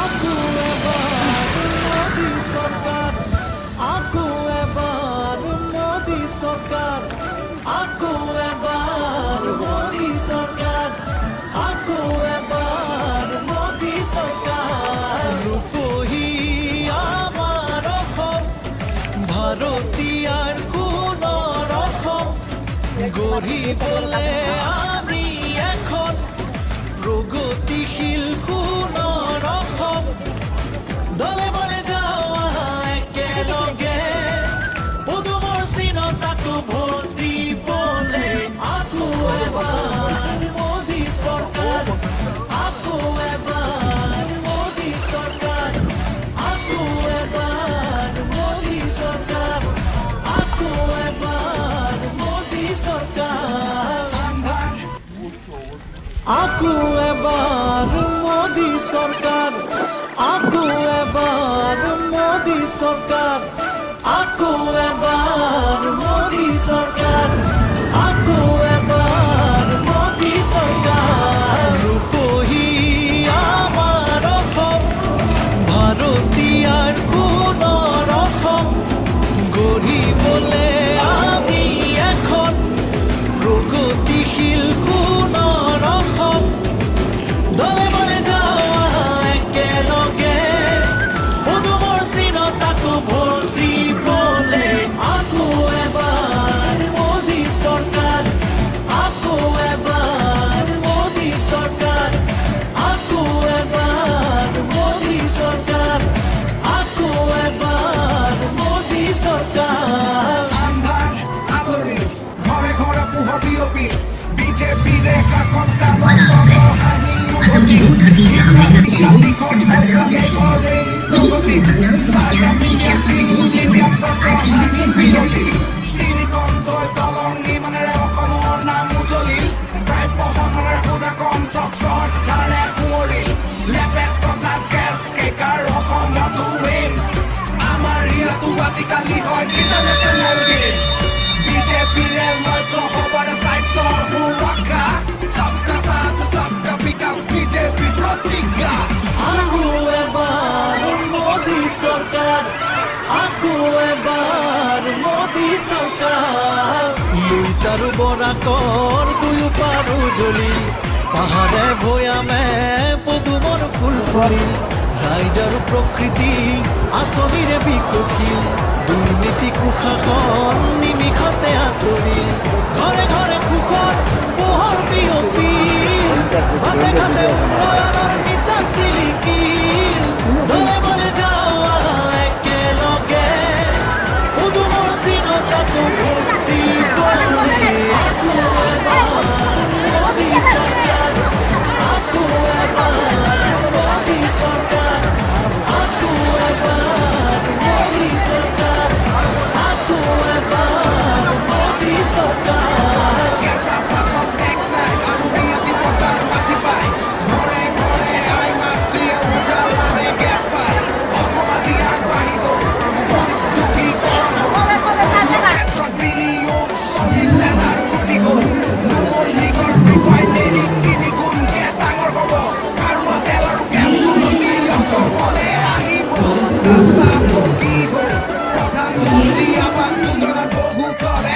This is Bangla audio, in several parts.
আকু এবার মোদি সরকার, আকু এবার মোদি সরকার, আকু এবার মোদি সরকার, আকু এবার মোদি সরকার। রূপহী আমার অসম, ভারতীয়ার কোন রকম গঢ়িবলে আমি এখন প্রগতিশীল কোন রকম। দলে বলে যাওয়া একেলগে পদুমৰ চিনত তাকো ভোট দিবলে। আকু এবাৰ মোদী চৰকাৰ, আকু এবাৰ মোদী চৰকাৰ, আকু এবাৰ মোদী চৰকাৰ, আকু এবাৰ মোদী চৰকাৰ। আকু এবার মোদি সরকার, আকু এবার মোদি সরকার, আকু এবার মোদি সরকার, আকু এবার মোদি সরকার। রূপহী আমার অসম, ভারতীয়ার কোন রকম গঢ়িবলে আমি এখন প্রগতিশীল কোন রকম। দলে বলে যাওয়া একেলগে পদুমৰ চিনত তাকো ভোট দিবলে। আকু এবাৰ মোদী চৰকাৰ, আকু এবাৰ মোদী চৰকাৰ, আকু এবাৰ মোদী চৰকাৰ, আকু এবাৰ মোদী চৰকাৰ। আন্ধার আদরে ঘরে ঘরে পুহ বিওপি बीजेपी रे का कोका असम की वो धरती जहाँ मेहनत संभावना व्यक्त है, लेकिन संभावना विज्ञान शिक्षा और तकनीक से जुड़ी आज की सबसे बड़ी अवसर है। তিনি কণ্ঠই দলৰ নিমানেৰে অসমৰ নাম উজ্বলিল, প্ৰায় পহনৰে সোধা কণ্ঠস্বৰ ধাৰে কুঁৱৰিল, লেপেট প্ৰতাপ গেছ কেকাৰ অসমতো ৱেইমছ। আমাৰ ইয়াতো আজিকালি হয় ইণ্টাৰনেশ্যনেল গেমছ। বিজেপিৰে লক্ষ্য সবৰে স্বাস্থ্যৰ সুৰক্ষা, সবকা সাথ সবকা বিকাশ বিজেপি প্ৰতিজ্ঞা। আকু এবাৰ মোদী চৰকাৰ, আকু এবাৰ মোদী চৰকাৰ। লুইতাৰু বৰাকৰ দুয়ো পাৰো জ্বলি, পাহাৰে ভৈয়ামে পদুমৰ ফুল ফুলি। ৰাইজ আৰু প্ৰকৃতি আঁচনিৰে বিকশিল, দুৰ্নীতি কুশাসন নিমিষতে আঁতৰিল। ঘৰে ঘৰে সুখৰ পোহৰ বিয়পিল, ঘাটে ঘাটে উন্নয়নৰ নিচান জিলিকিল। দলে বলে যাওয়া একেলগে পদুমৰ চিনত তাকো ভোট দিবলে। আকু এবাৰ মোদী চৰকাৰ, আকু এবাৰ মোদী চৰকাৰ, আকু এবাৰ মোদী চৰকাৰ, আকু এবাৰ মোদী চৰকাৰ। কেঁচা পাতত টেক্স নাই আৰু বিয়তি পতাৰ মাটি পায়, ঘৰে ঘৰে আই মাতৃয়ে উজালাৰে গেছ পায়। অসম আজি আগবাঢ়ি গ'ল উদ্যোগীকৰণ, ক্ষেত্ৰত বিনিয়োগ 40,000 কোটি গ'ল। নুমলীগড় ৰিফাইনেৰী তিনিগুণকে ডাঙৰ হ'ব, খাৰুৱা তেল আৰু গেছ উন্নতি অসমলে আনিব। ৰাস্তা পকী হ'ল, প্ৰধানমন্ত্ৰী আৱাস যোজনা বহুতৰে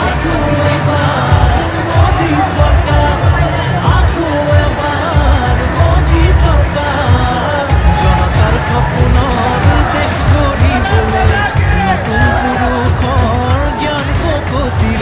আকু এবাৰ মোদী চৰকাৰ, আকু এবাৰ মোদী চৰকাৰ। জনতাৰ সপোনৰ দেশ গঢ়িবলৈ নতুন পুৰুষৰ জ্ঞান শক্তি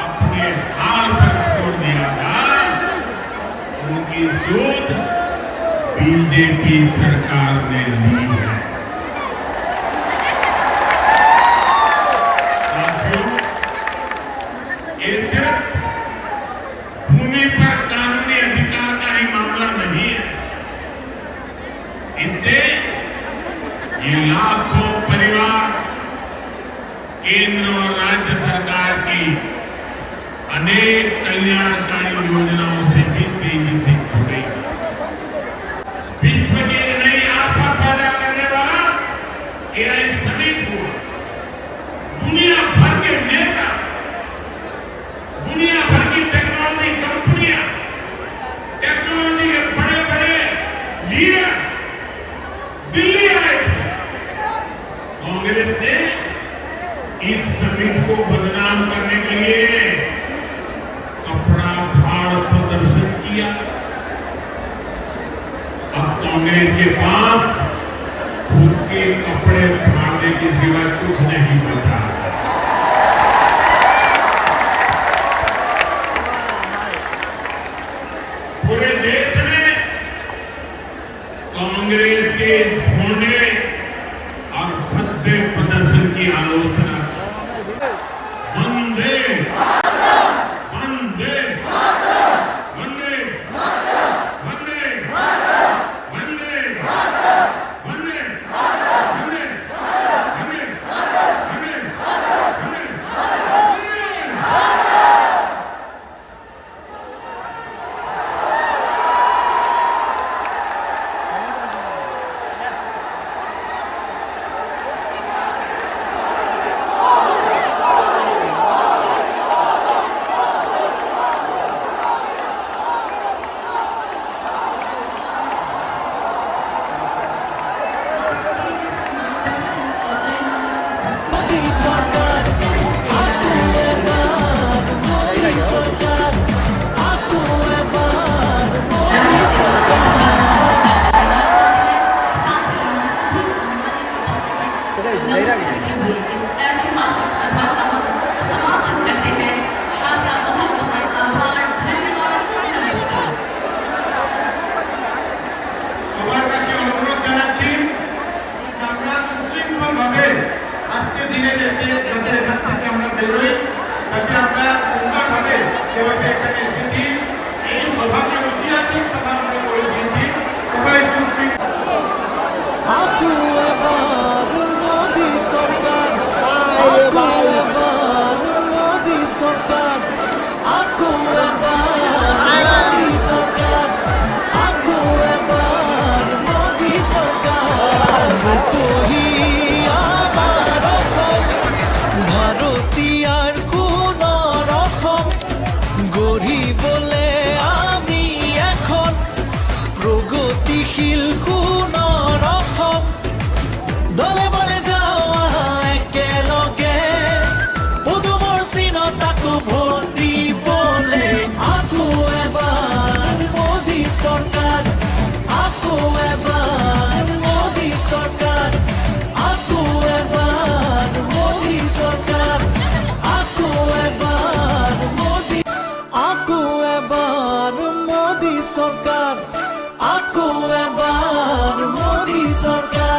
अपने हाल पर छोड़ दिया था, उनकी सूद बीजेपी सरकार ने ली है। साथियों, ये सिर्फ भूमि पर कानूनी अधिकार का ही मामला नहीं है। इससे ये लाखों परिवार केंद्र और राज्य सरकार की अनेक कल्याणकारी योजनाओं से भी तेजी से जुड़े। विश्व की एक नई आशा पैदा करने वाला एआई समिट हुआ। दुनिया भर के नेता, दुनिया भर की टेक्नोलॉजी कंपनियां, टेक्नोलॉजी के बड़े बड़े लीडर दिल्ली आए थे। कांग्रेस ने इस समिट को बदनाम करने के लिए कपड़ा फाड़ प्रदर्शन किया। अब कांग्रेस के पास खुद के कपड़े फाड़ने के सिवा कुछ नहीं बचा। पूरे देश में कांग्रेस के झोंडे और भद्दे प्रदर्शन की आलोचना। वंदे वंदे वंदे वंदे वंदे वंदे वंदे वंदे वंदे वंदे मोदी सरकार आकू एबार मोदी सरकार आकू एबार मोदी सरकार ऐतिहासिक सभा का समापन करते हैं। आपका बहुत बहुत आभार, धन्यवाद, नमस्कार। সবার কাছে অনুরোধ জানাচ্ছি আমরা সুশৃঙ্খলভাবে আজকে দিনে যাতে এখান থেকে আমরা বেরোই, যাতে আমরা সুন্দরভাবে যেভাবে এখানে এসেছি এই সভাকে ঐতিহাসিক সভা আমরা করে দিয়েছি। সবাই সুশৃঙ্খল आकू एबार मोदी सरकार आकू एबार मोदी सरकार आकू एबार मोदी सरकार आकू एबार मोदी सरकार तुही आमार অসম ভারতীয়ার কোন রকম গড়িবলে আমি এখন প্রগতিশীল কোন রকম দলে বলে যাওয়া একেলগে পদুমৰ চিনত তাকো ভোট দিবলে আকো এবাৰ মোদী চৰকাৰ আকো এবাৰ মোদী চৰকাৰ আকো এবাৰ মোদী চৰকাৰ আকো এবাৰ মোদী আকো এবাৰ মোদী চৰকাৰ আকো এবাৰ মোদী চৰকাৰ